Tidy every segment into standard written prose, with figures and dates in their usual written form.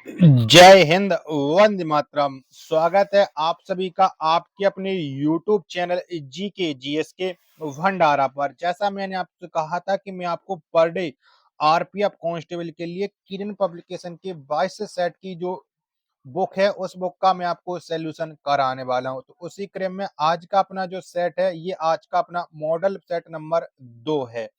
जय हिंद, वंदे मातरम। स्वागत है आप सभी का आपके अपने YouTube चैनल जी के जीएस के भंडारा पर। जैसा मैंने आपसे कहा था कि मैं आपको पर डे आरपीएफ कांस्टेबल के लिए किरण पब्लिकेशन के 22 सेट की जो बुक है उस बुक का मैं आपको सॉल्यूशन कराने वाला हूं। तो उसी क्रम में आज का अपना जो सेट है ये आज का अपना मॉडल सेट नंबर 2 है।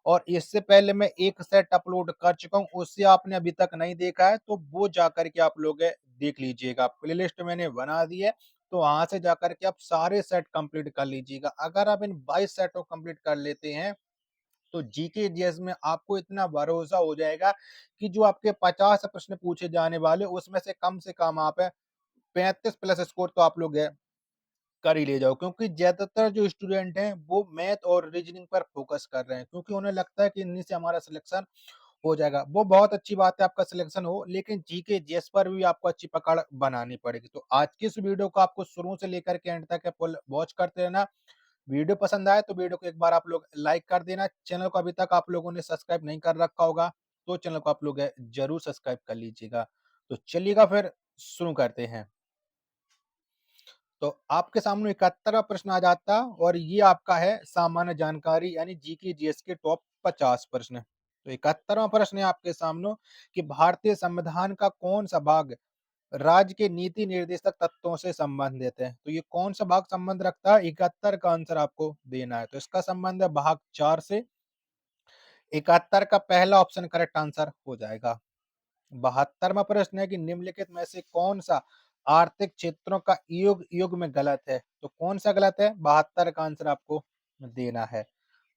और इससे पहले मैं एक सेट अपलोड कर चुका हूँ, उससे आपने अभी तक नहीं देखा है तो वो जाकर के आप लोग देख लीजिएगा। प्लेलिस्ट मैंने बना दी है, तो वहां से जाकर के आप सारे सेट कंप्लीट कर लीजिएगा। अगर आप इन 22 सेट को कंप्लीट कर लेते हैं तो जीके जीएस में आपको इतना भरोसा हो जाएगा कि जो आपके 50 प्रश्न पूछे जाने वाले उसमें से कम आप 35 प्लस स्कोर तो आप लोग कर ही ले जाओ, क्योंकि ज्यादातर जो स्टूडेंट हैं वो मैथ और रीजनिंग पर फोकस कर रहे हैं, क्योंकि उन्हें लगता है कि इन्हीं से हमारा सिलेक्शन हो जाएगा। वो बहुत अच्छी बात है आपका सिलेक्शन हो, लेकिन जीके जीएस पर भी आपको अच्छी पकड़ बनानी पड़ेगी। तो आज की इस वीडियो को आपको शुरू से लेकर के एंड तक फुल वॉच करते रहना। वीडियो पसंद आए तो वीडियो को एक बार आप लोग लाइक कर देना। चैनल को अभी तक आप लोगों ने सब्सक्राइब नहीं कर रखा होगा तो चैनल को आप लोग जरूर सब्सक्राइब कर लीजिएगा। तो चलिएगा फिर शुरू करते हैं। तो आपके सामने 71वां प्रश्न आ जाता और ये आपका है सामान्य जानकारी यानी जीके जीएस के टॉप 50 प्रश्न। तो 71वां प्रश्न है आपके सामने कि भारतीय संविधान का कौन सा भाग राज्य के नीति निर्देशक तत्वों से संबंधित है। तो ये कौन सा भाग संबंध रखता है, 71 का आंसर आपको देना है। तो इसका संबंध है भाग 4 से। 71 का पहला ऑप्शन करेक्ट आंसर हो जाएगा। 72वां प्रश्न है कि निम्नलिखित में से कौन सा आर्थिक क्षेत्रों का युग युग में गलत है। तो कौन सा गलत है, 72 का आंसर आपको देना है।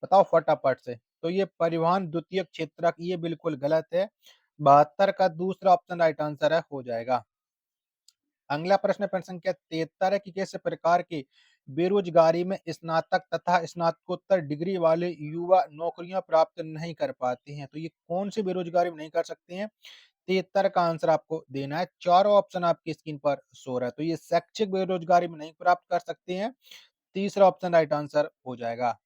बताओ फटाफट से। तो ये परिवहन द्वितीयक क्षेत्र ये बिल्कुल गलत है। 72 का दूसरा ऑप्शन राइट आंसर है, हो जाएगा। अगला प्रश्न प्रश्न संख्या 73 है कि किस प्रकार की बेरोजगारी में स्नातक तथा स्नातकोत्तर डिग्री वाले युवा नौकरियां प्राप्त नहीं कर पाते हैं। तो ये कौन सी बेरोजगारी में नहीं कर सकते हैं, 73 का आंसर आपको देना है। चारों ऑप्शन आपकी स्क्रीन पर शो रहा है। तो ये शैक्षिक बेरोजगारी में नहीं प्राप्त कर सकते हैं, तीसरा ऑप्शन राइट आंसर हो जाएगा।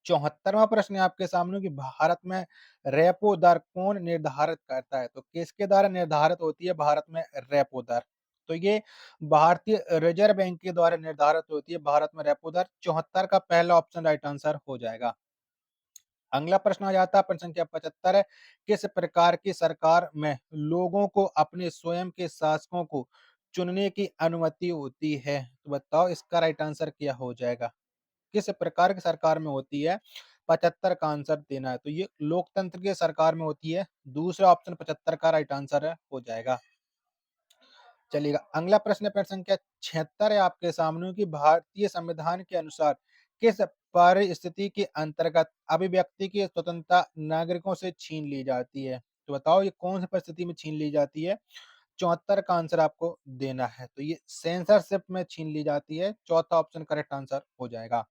74वां प्रश्न है आपके सामने कि भारत में रेपो दर कौन निर्धारित करता है। तो किसके द्वारा निर्धारित होती है भारत में रेपो दर। तो ये भारतीय रिजर्व बैंक के द्वारा निर्धारित होती है भारत में रेपो दर। 74 का पहला ऑप्शन राइट आंसर हो जाएगा। अगला प्रश्न आ जाता है प्रश्न संख्या 75 है किस प्रकार की सरकार में लोगों को अपने स्वयं के शासकों को चुनने की अनुमति होती है। तो बताओ इसका राइट आंसर क्या हो जाएगा, किस प्रकार की सरकार में होती है। 75 का आंसर देना है। तो ये लोकतंत्र की सरकार में होती है, दूसरा ऑप्शन 75 का राइट आंसर है, हो जाएगा। चलिएगा अगला प्रश्न प्रश्न संख्या 76 है आपके सामने कि भारतीय संविधान के अनुसार किस परिस्थिति के अंतर्गत अभिव्यक्ति की स्वतंत्रता नागरिकों से छीन ली जाती है। तो बताओ ये कौन सी परिस्थिति में छीन ली जाती है। 74 का आंसर आपको देना है। तो ये सेंसरशिप में छीन ली जाती है, चौथा ऑप्शन करेक्ट आंसर हो जाएगा।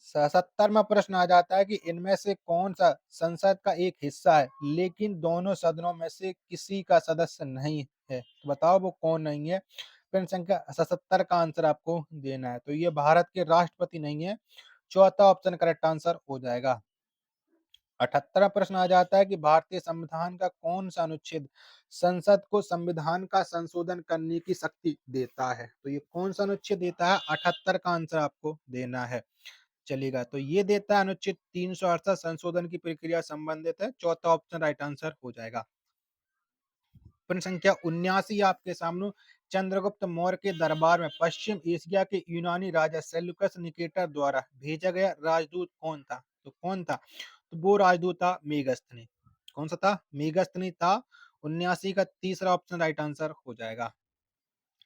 77वां प्रश्न आ जाता है कि इनमें से कौन सा संसद का एक हिस्सा है लेकिन दोनों सदनों में से किसी का सदस्य नहीं है। तो बताओ वो कौन नहीं है। प्रश्न संख्या 77 का आंसर आपको देना है। तो ये भारत के राष्ट्रपति नहीं है, चौथा ऑप्शन करेक्ट आंसर हो जाएगा। 78वां प्रश्न आ जाता है कि भारतीय संविधान का कौन सा अनुच्छेद संसद को संविधान का संशोधन करने की शक्ति देता है। तो ये कौन सा अनुच्छेद देता है, 78 का आंसर आपको देना है। चलेगा तो ये देता है अनुच्छेद 368 संशोधन की प्रक्रिया संबंधित है, चौथा ऑप्शन राइट आंसर हो जाएगा। प्रश्न संख्या 79 आपके सामने चंद्रगुप्त मौर्य के दरबार में पश्चिम एशिया के यूनानी राजा सेल्यूकस निकेटर द्वारा भेजा गया राजदूत कौन था। तो कौन था, तो वो राजदूत था मेगस्थनी। कौन सा था, मेगस्थनी था। 79 का तीसरा ऑप्शन राइट आंसर हो जाएगा।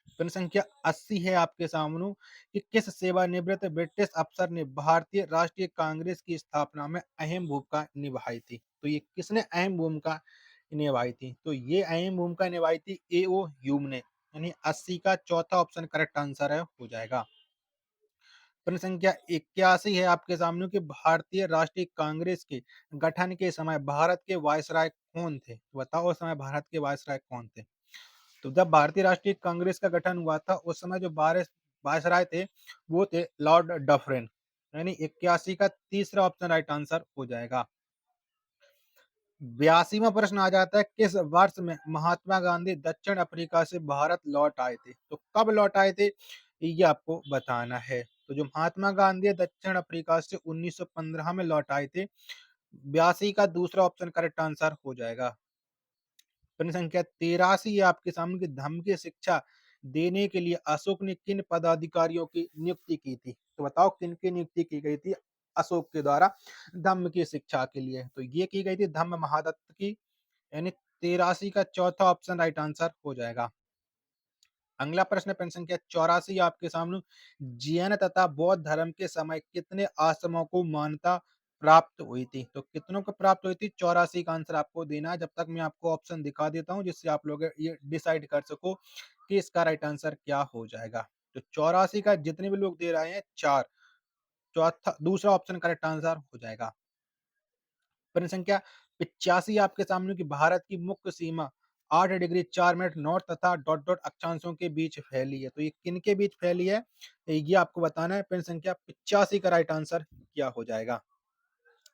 प्रश्न संख्या 80 है आपके सामने कि किस सेवानिवृत्त ब्रिटिश अफसर ने भारतीय राष्ट्रीय कांग्रेस की स्थापना में अहम भूमिका निभाई थी। तो ये किसने अहम भूमिका निभाई थी, तो ये अहम भूमिका निभाई थी एओ ह्यूम ने, यानी 80 का चौथा ऑप्शन करेक्ट आंसर है, हो जाएगा। प्रश्न संख्या 81 है आपके सामने कि भारतीय राष्ट्रीय कांग्रेस के गठन के समय भारत के वायसराय कौन थे। तो बताओ उस समय भारत के वायसराय कौन थे। तो जब भारतीय राष्ट्रीय कांग्रेस का गठन हुआ था उस समय जो वायसराय थे वो थे लॉर्ड डफरिन, यानी 81 का तीसरा ऑप्शन राइट आंसर हो जाएगा। 82वां प्रश्न आ जाता है, किस वर्ष में महात्मा गांधी दक्षिण अफ्रीका से भारत लौट आए थे? तो कब लौट आए थे, ये आपको बताना है। तो जो महात्मा गांधी दक्षिण अफ्रीका से 1915 में लौट आए थे, 82 का दूसरा ऑप्शन करेक्ट आंसर हो जाएगा। प्रश्न संख्या 83 है आपके सामने, कि धम्म की शिक्षा देने के लिए अशोक ने किन पदाधिकारियों की नियुक्ति की थी? तो बताओ किन की नियुक्ति की गई थी अशोक के द्वारा धम्म की शिक्षा के लिए? तो ये की गई थी धम्म महादत्त की, यानी 83 का चौथा ऑप्शन राइट आंसर हो जाएगा। अगला प्रश्न प्रश्न संख्या 84 आपके सामने, जैन तथा बौद्ध धर्म के समय कितने आश्रमों को मान्यता प्राप्त हुई थी? तो कितनों को प्राप्त हुई थी? 84 का आंसर आपको देना है। जब तक मैं आपको ऑप्शन दिखा देता हूँ, जिससे आप लोग ये डिसाइड कर सको कि इसका राइट आंसर क्या हो जाएगा। तो 84 का जितने भी लोग दे रहे हैं 4, चौथा दूसरा ऑप्शन करेक्ट आंसर हो जाएगा। प्रश्न संख्या 85 आपके सामने, की भारत की मुख्य सीमा 8 डिग्री 4 मिनट नॉर्थ तथा डॉट डॉट अक्षांशों के बीच फैली है। तो ये किन के बीच फैली है, ये आपको बताना है। प्रश्न संख्या 85 का राइट आंसर क्या हो जाएगा?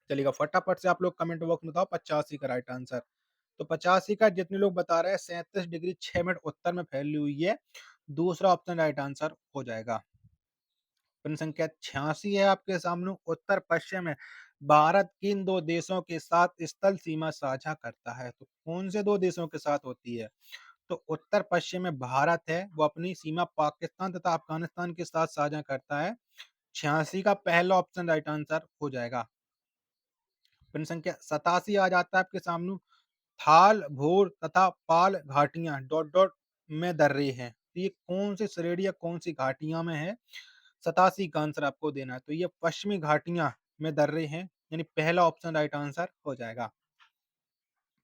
चलिएगा फटाफट से आप लोग कमेंट बॉक्स में बताओ 85 का राइट आंसर। तो 85 का जितने लोग बता रहे हैं 37 डिग्री 6 मिनट उत्तर में फैली हुई है, दूसरा ऑप्शन राइट आंसर हो जाएगा। प्रश्न संख्या 86 है आपके सामने, उत्तर पश्चिम में भारत किन दो देशों के साथ स्थल सीमा साझा करता है? तो कौन से दो देशों के साथ होती है? तो उत्तर पश्चिम में भारत है, वो अपनी सीमा पाकिस्तान तथा अफगानिस्तान के साथ साझा करता है। 86 का पहला ऑप्शन राइट आंसर हो जाएगा। प्रश्न संख्या 87 आ जाता है आपके सामने, थाल भोर तथा पाल घाटियां डॉट डॉट में दर्रे हैं। तो ये कौन सी श्रेणी या कौन सी घाटियां में है? 87 का आंसर आपको देना है। तो ये पश्चिमी घाटियां में दर्रे हैं, यानी पहला ऑप्शन राइट आंसर हो जाएगा।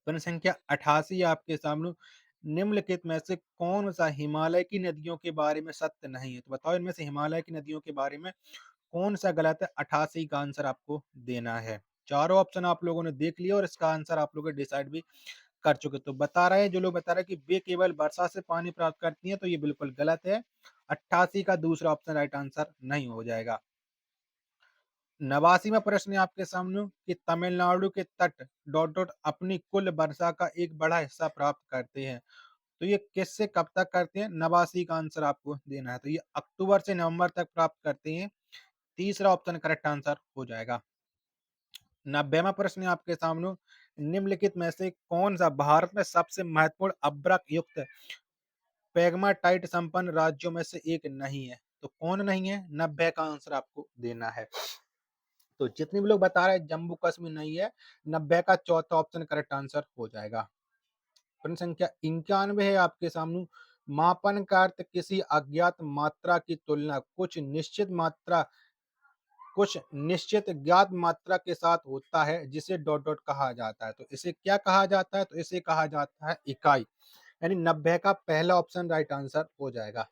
प्रश्न संख्या 88 आपके सामने, निम्नलिखित में से कौन सा हिमालय की नदियों के बारे में सत्य नहीं है? तो बताओ इनमें से हिमालय की नदियों के बारे में कौन सा गलत है? 88 का आंसर आपको देना है। चारों ऑप्शन आप लोगों ने देख लिया और इसका आंसर आप लोग डिसाइड भी कर चुके। तो बता रहे हैं जो लोग बता रहे हैं कि वे केवल वर्षा से पानी प्राप्त करती हैं, तो ये बिल्कुल गलत है। 88 का दूसरा ऑप्शन राइट आंसर नहीं हो जाएगा। 89वां प्रश्न है आपके सामने, कि तमिलनाडु के तट डॉट डॉट अपनी कुल वर्षा का एक बड़ा हिस्सा प्राप्त करते हैं। तो ये किससे कब तक करते हैं? 89 का आंसर आपको देना है। तो ये अक्टूबर से नवंबर तक प्राप्त करते हैं, तीसरा ऑप्शन करेक्ट आंसर हो जाएगा। 90वां प्रश्न है आपके सामने, निम्नलिखित में से कौन सा भारत में सबसे महत्वपूर्ण अभ्रक युक्त पेग्माटाइट संपन्न राज्यों में से एक नहीं है? तो कौन नहीं है? 90 का आंसर आपको देना है। तो जितने भी लोग बता रहे हैं जम्मू कश्मीर नहीं है, 90 का चौथा ऑप्शन करेक्ट आंसर हो जाएगा। प्रश्न संख्या 91 है आपके सामने, मापन का अर्थ किसी अज्ञात मात्रा की तुलना कुछ निश्चित ज्ञात मात्रा के साथ होता है, जिसे डॉट डॉट कहा जाता है। तो इसे क्या कहा जाता है? तो इसे कहा जाता है इकाई, यानी 90 का पहला ऑप्शन राइट आंसर हो जाएगा।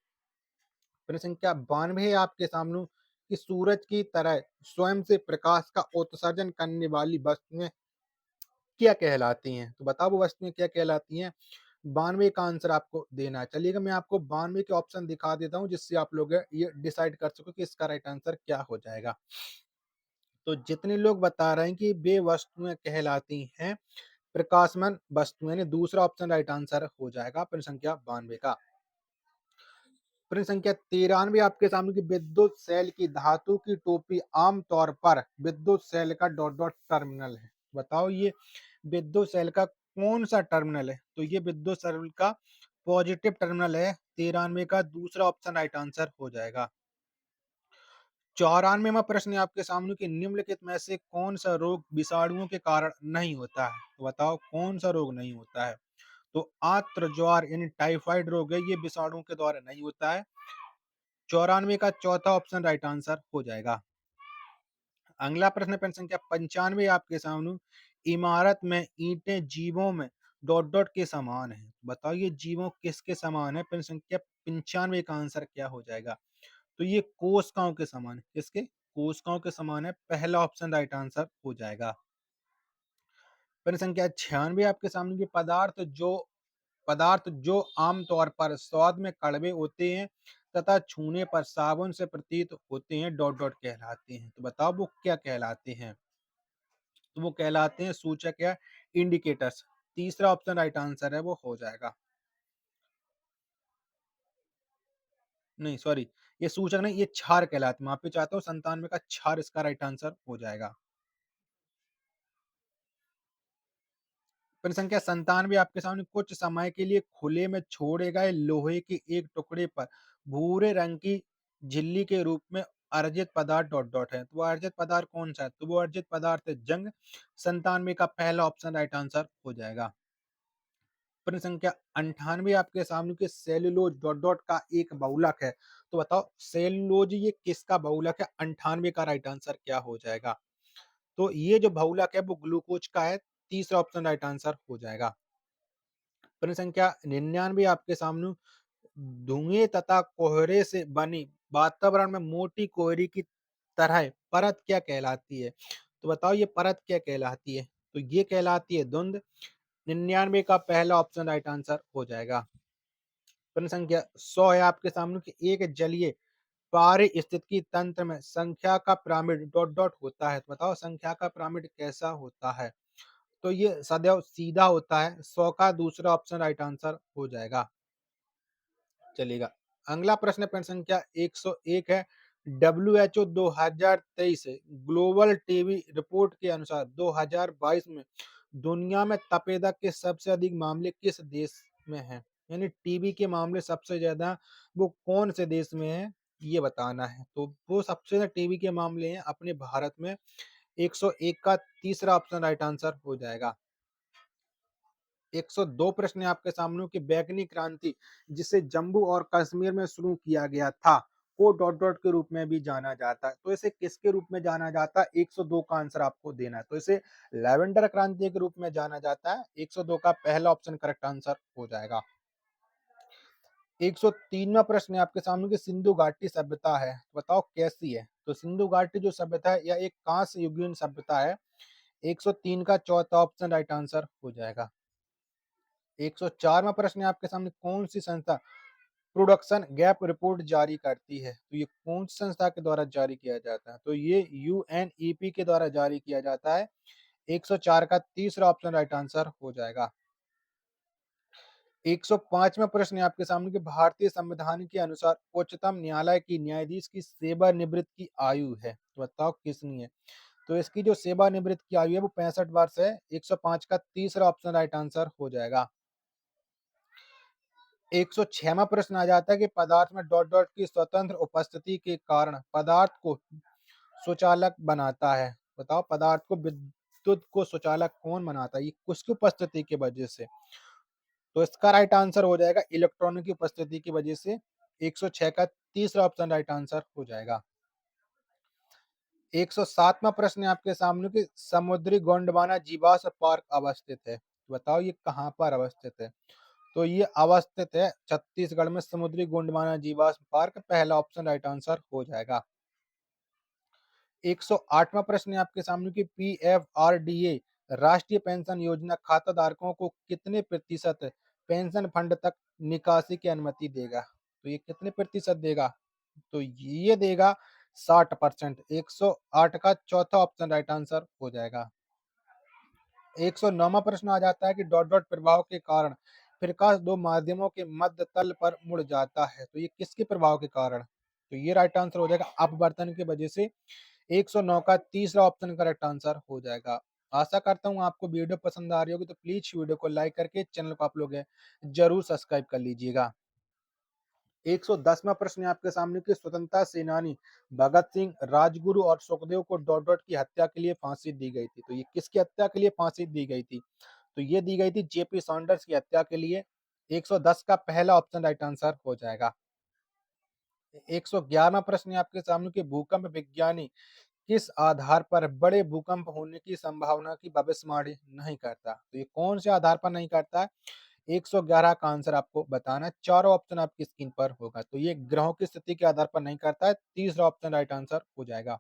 प्रश्न संख्या 92 है आपके सामने, कि सूरज की तरह स्वयं से प्रकाश का उत्सर्जन करने वाली वस्तुएं क्या कहलाती हैं? तो बताओ वो वस्तुएं क्या कहलाती हैं? 92 का आंसर आपको देना है। चलिएगा मैं आपको 92 के ऑप्शन दिखा देता हूँ, जिससे आप लोग ये डिसाइड कर सको कि इसका राइट आंसर क्या हो जाएगा। तो जितने लोग बता रहे हैं कि वे वस्तुएं कहलाती हैं प्रकाशमान वस्तुएं, यानी दूसरा ऑप्शन राइट आंसर हो जाएगा प्रश्न संख्या 92 का। प्रश्न संख्या 93 आपके सामने, की विद्युत सेल की धातु की टोपी आमतौर पर विद्युत सेल का डॉट डॉट टर्मिनल है। बताओ ये विद्युत सेल का कौन सा टर्मिनल है? तो ये विद्युत सेल का पॉजिटिव टर्मिनल है। 93 का दूसरा ऑप्शन राइट आंसर हो जाएगा। 94वां प्रश्न है आपके सामने, कि निम्नलिखित में से कौन सा रोग विषाणुओं के कारण नहीं होता है? तो बताओ कौन सा रोग नहीं होता है? तो आंत्र ज्वार यानी टाइफाइड रोग है, ये विषाणुओं के द्वारा नहीं होता है। 94 का चौथा ऑप्शन राइट आंसर हो जाएगा। अगला प्रश्न प्रश्न संख्या 95 आपके सामने, इमारत में ईंटें जीवों में डॉट डॉट के समान है। बताओ ये जीवों किसके समान है? प्रश्न संख्या 95 का आंसर क्या हो जाएगा? तो ये कोशिकाओं के समान है। किसके? कोशिकाओं के समान है, पहला ऑप्शन राइट आंसर हो जाएगा। प्रश्न संख्या 96 आपके सामने, के पदार्थ जो आमतौर पर स्वाद में कड़वे होते हैं तथा छूने पर साबुन से प्रतीत होते हैं डॉट डॉट कहलाते हैं। तो बताओ वो क्या कहलाते हैं? तो वो कहलाते हैं सूचक या इंडिकेटर्स। तीसरा ऑप्शन राइट आंसर है, वो हो जाएगा। नहीं सॉरी, ये सूचक नहीं, ये क्षार कहलाते हैं। माफी चाहता हूँ, 97 का क्षार इसका राइट आंसर हो जाएगा। प्रश्न संख्या 97 आपके सामने, कुछ समय के लिए खुले में छोड़े गए लोहे के एक टुकड़े पर भूरे रंग की झिल्ली के रूप में अर्जित पदार्थ डॉट डॉट है। तो वो अर्जित पदार्थ कौन सा है? तो वो अर्जित पदार्थ है जंग। 97 का पहला ऑप्शन राइट आंसर हो जाएगा। प्रश्न संख्या 98 आपके सामने, कि सेल्यूलोज डॉट डॉट का एक बहुलक है। तो बताओ सेल्यूलोज ये किसका बहुलक है? 98 का राइट आंसर क्या हो जाएगा? तो ये जो बहुलक है वो ग्लूकोज का है। तीसरा ऑप्शन राइट आंसर हो जाएगा। प्रश्न संख्या 99 आपके सामने, धुएं तथा कोहरे से बनी वातावरण में मोटी कोहरे की तरह परत क्या कहलाती है? तो बताओ ये परत क्या कहलाती है? तो ये कहलाती है धुंध। 99 का पहला ऑप्शन राइट आंसर हो जाएगा। प्रश्न संख्या 100 है आपके सामने, कि एक जलीय पारिस्थितिकी तंत्र में संख्या का पिरामिड डॉट डॉट होता है। तो बताओ संख्या का पिरामिड कैसा होता है? तो ये सदैव सीधा होता है। 100 का दूसरा ऑप्शन राइट आंसर हो जाएगा। चलेगा। अगला प्रश्न प्रश्न संख्या 101 है। WHO 2023 ग्लोबल टीबी रिपोर्ट के अनुसार 2022 में दुनिया में तपेदक के सबसे अधिक मामले किस देश में हैं? यानी टीबी के मामले सबसे ज्यादा वो कौन से देश में है, ये बताना है। तो वो सबसे ज्यादा टीबी के मामले हैं अपने भारत में। 101 का तीसरा ऑप्शन राइट आंसर हो जाएगा। 102 प्रश्न है आपके सामने, कि बैगनी क्रांति जिसे जम्मू और कश्मीर में शुरू किया गया था को डॉट डॉट के रूप में भी जाना जाता है। तो इसे किसके रूप में जाना जाता है? 102 का आंसर आपको देना है। तो इसे लेवेंडर क्रांति के रूप में जाना जाता है। 102 का पहला ऑप्शन करेक्ट आंसर हो जाएगा। 103वां प्रश्न है आपके सामने, कि सिंधु घाटी सभ्यता है, बताओ कैसी है? तो सिंधु घाटी जो सभ्यता है यह एक कांस्य युगीन सभ्यता है। 103 का चौथा ऑप्शन राइट आंसर हो जाएगा। 104वां प्रश्न है आपके सामने, कौन सी संस्था प्रोडक्शन गैप रिपोर्ट जारी करती है? तो ये कौन सी संस्था के द्वारा जारी किया जाता है? तो ये यूएनईपी के द्वारा जारी किया जाता है। 104 का तीसरा ऑप्शन राइट आंसर हो जाएगा। 105वां प्रश्न है आपके सामने, कि भारतीय संविधान के अनुसार उच्चतम न्यायालय की न्यायाधीश की सेवानिवृत्त की आयु है। तो बताओ कितनी है? तो इसकी जो सेवानिवृत्त की आयु है वो 65 वर्ष है। 105 का तीसरा ऑप्शन राइट आंसर हो जाएगा। 106वां प्रश्न आ जाता है, कि पदार्थ में डॉट डॉट की स्वतंत्र उपस्थिति के कारण पदार्थ को सुचालक बनाता है। बताओ पदार्थ को विद्युत को सुचालक कौन बनाता है? ये किसकी उपस्थिति की वजह से? तो इसका राइट आंसर हो जाएगा इलेक्ट्रॉनों की उपस्थिति की वजह से। 106 का तीसरा ऑप्शन राइट आंसर हो जाएगा। 107वां प्रश्न है आपके सामने, कि समुद्री गोंडवाना जीवाश्म पार्क अवस्थित है। बताओ ये कहाँ पर अवस्थित है? तो ये अवस्थित है छत्तीसगढ़ में, समुद्री गोंडवाना जीवाश्म पार्क। पहला ऑप्शन राइट आंसर हो जाएगा। 108वां प्रश्न है आपके सामने, की पीएफआरडीए राष्ट्रीय पेंशन योजना खाता धारकों को कितने प्रतिशत पेंशन फंड तक निकासी की अनुमति देगा? तो ये कितने प्रतिशत देगा? तो ये देगा 60%। 108 का चौथा ऑप्शन राइट आंसर हो जाएगा। 109वां प्रश्न आ जाता है, कि डॉट डॉट प्रभाव के कारण प्रकाश दो माध्यमों के मध्य तल पर मुड़ जाता है। तो ये किसके प्रभाव के कारण? तो ये राइट आंसर हो जाएगा अपवर्तन की वजह से। 109 का तीसरा ऑप्शन करेक्ट आंसर हो जाएगा। आशा करता हूँ आपको वीडियो पसंद आ रही होगी, तो प्लीज वीडियो को लाइक करके चैनल को आप लोग जरूर सब्सक्राइब कर लीजिएगा। 110वां प्रश्न है आपके सामने, कि स्वतंत्रता सेनानी भगत सिंह, राजगुरु और सुखदेव को डॉट डॉट की हत्या के लिए फांसी दी गई थी। तो ये किसकी हत्या के लिए फांसी दी गई थी? तो ये दी गई थी जेपी सॉन्डर्स की हत्या के लिए। 110 का पहला ऑप्शन राइट आंसर हो जाएगा। 111वां प्रश्न है आपके सामने, कि भूकंप विज्ञानी किस आधार पर बड़े भूकंप होने की संभावना की भविष्यवाणी नहीं करता? तो ये कौन से आधार पर नहीं करता है? 111 का आंसर आपको बताना है। चारों ऑप्शन आपकी स्क्रीन पर होगा। तो ये ग्रहों की स्थिति के आधार पर नहीं करता है। तीसरा ऑप्शन राइट आंसर हो जाएगा।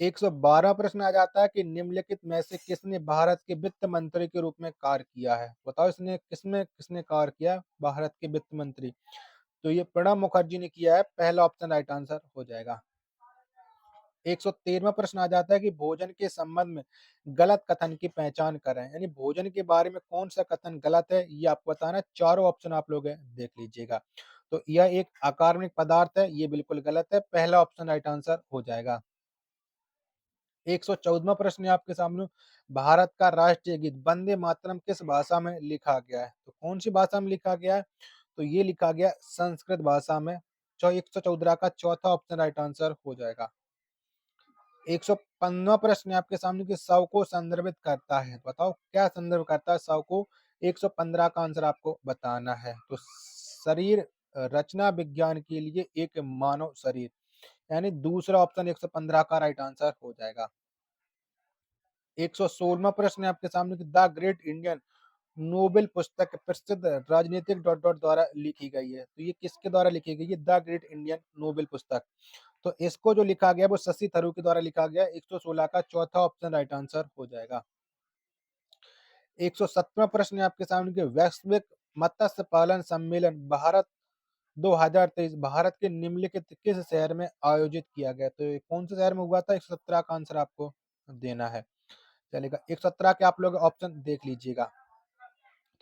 112 प्रश्न आ जाता है, कि निम्नलिखित में से किसने भारत के वित्त मंत्री के रूप में कार्य किया है? बताओ इसने किसमें किसने कार्य किया भारत के वित्त मंत्री? तो ये प्रणब मुखर्जी ने किया है। पहला ऑप्शन राइट आंसर हो जाएगा। 113वां प्रश्न आ जाता है कि भोजन के संबंध में गलत कथन की पहचान करें। यानी भोजन के बारे में कौन-सा कथन गलत है, ये आपको बताना है। चारों ऑप्शन आप लोग देख लीजिएगा। तो यह एक अकार्बनिक पदार्थ है, ये बिल्कुल गलत है। पहला ऑप्शन राइट आंसर हो जाएगा। 114वां प्रश्न है आपके सामने, भारत का राष्ट्रीय गीत वंदे मातरम किस भाषा में लिखा गया है? तो कौन-सी भाषा में लिखा गया है? तो ये लिखा गया संस्कृत भाषा में। 114 का चौथा ऑप्शन राइट आंसर हो जाएगा। 115वां प्रश्न है आपके सामने कि शव को संदर्भित करता है। बताओ क्या संदर्भ करता है शव को? 115 का आंसर आपको बताना है। तो शरीर रचना विज्ञान के लिए एक मानव शरीर, यानी दूसरा ऑप्शन 115 का राइट आंसर हो जाएगा। 116वां प्रश्न है आपके सामने कि द ग्रेट इंडियन नोबेल पुस्तक प्रसिद्ध राजनीतिक डॉट डॉट द्वारा लिखी गई है। तो ये किसके द्वारा लिखी गई है? द ग्रेट इंडियन नोबेल पुस्तक। तो इसको जो लिखा गया वो शशि थरूर के द्वारा लिखा गया। 116 का चौथा ऑप्शन राइट आंसर हो जाएगा। 117वां प्रश्न है आपके सामने कि वैश्विक मत्स्य पालन सम्मेलन भारत 2023 भारत के निम्नलिखित किस शहर में आयोजित किया गया? तो ये कौन से शहर में हुआ था? 117 का आंसर आपको देना है। चलेगा, 117 के आप लोग ऑप्शन देख लीजिएगा।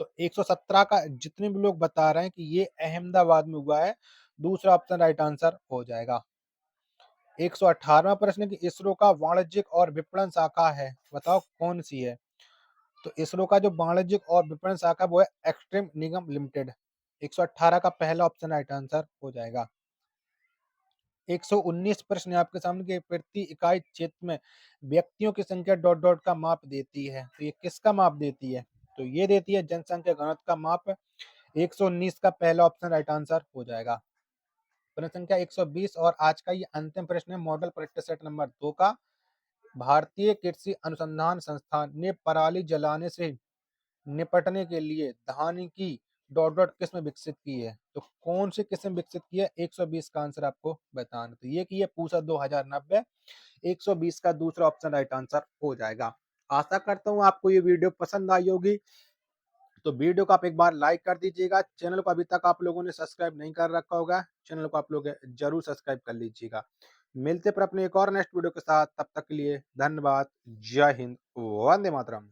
तो 117 का जितने भी लोग बता रहे हैं कि ये अहमदाबाद में हुआ है, दूसरा ऑप्शन राइट आंसर हो जाएगा। 118वां प्रश्न कि इसरो का वाणिज्यिक और विपणन शाखा है, बताओ कौन सी है? तो इसरो का जो वाणिज्यिक और विपणन शाखा वो है एक्सट्रीम निगम लिमिटेड। 118 का पहला ऑप्शन राइट आंसर हो जाएगा। 119 प्रश्न है आपके सामने कि प्रति इकाई क्षेत्र में व्यक्तियों की संख्या डॉट डॉट का माप देती है। तो ये किसका माप देती है? तो ये देती है जनसंख्या घनत्व का माप। 119 का पहला ऑप्शन राइट आंसर हो जाएगा। प्रश्न संख्या 120 और आज का ये अंतिम प्रश्न है मॉडल परीक्षा सेट नंबर 2 का। भारतीय कृषि अनुसंधान संस्थान ने पराली जलाने से निपटने के लिए धान की डॉट डॉट किस्म विकसित की है। तो कौन सी किस्म विकसित की है? 120 का आंसर आपको बताना। तो ये की है पूसा 2090। 120 का दूसरा ऑप्शन राइट आंसर हो जाएगा। आशा करता हूँ आपको ये वीडियो पसंद आई होगी। तो वीडियो को आप एक बार लाइक कर दीजिएगा। चैनल को अभी तक आप लोगों ने सब्सक्राइब नहीं कर रखा होगा, चैनल को आप लोग जरूर सब्सक्राइब कर लीजिएगा। मिलते पर अपने एक और नेक्स्ट वीडियो के साथ, तब तक के लिए धन्यवाद। जय हिंद, वंदे मातरम।